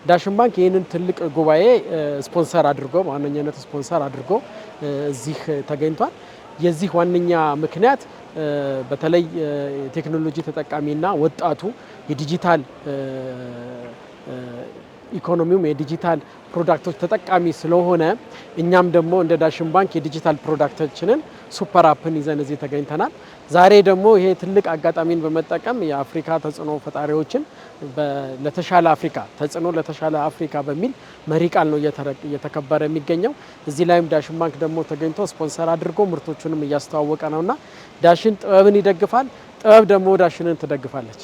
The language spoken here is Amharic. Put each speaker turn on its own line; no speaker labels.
ዳሽን ባንክ ይህንን ትልቅ ጉባኤ ስፖንሰር አድርጎ በዋነኛነት ስፖንሰር አድርጎ እዚህ ተገኝቷል። የዚህ ዋነኛ ምክንያት በተለይ ቴክኖሎጂ ተጠቃሚና ወጣቱ የዲጂታል ኢኮኖሚውም የዲጂታል ፕሮዳክቶች ተጠቃሚ ስለሆነ እኛም ደግሞ እንደ ዳሽን ባንክ የዲጂታል ፕሮዳክቶችንን ሱፐር አፕን ይዘን እዚህ ተገኝተናል። ዛሬ ደግሞ ይሄ ትልቅ አጋጣሚን በመጠቀም የአፍሪካ ተጽዕኖ ፈጣሪዎችን ለተሻለ አፍሪካ ተጽዕኖ ለተሻለ አፍሪካ በሚል መሪ ቃል ነው እየተከበረ የሚገኘው። እዚህ ላይም ዳሽን ባንክ ደግሞ ተገኝቶ ስፖንሰር አድርጎ ምርቶቹንም እያስተዋወቀ ነውና ዳሽን ጥበብን ይደግፋል፣ ጥበብ ደግሞ ዳሽንን ትደግፋለች።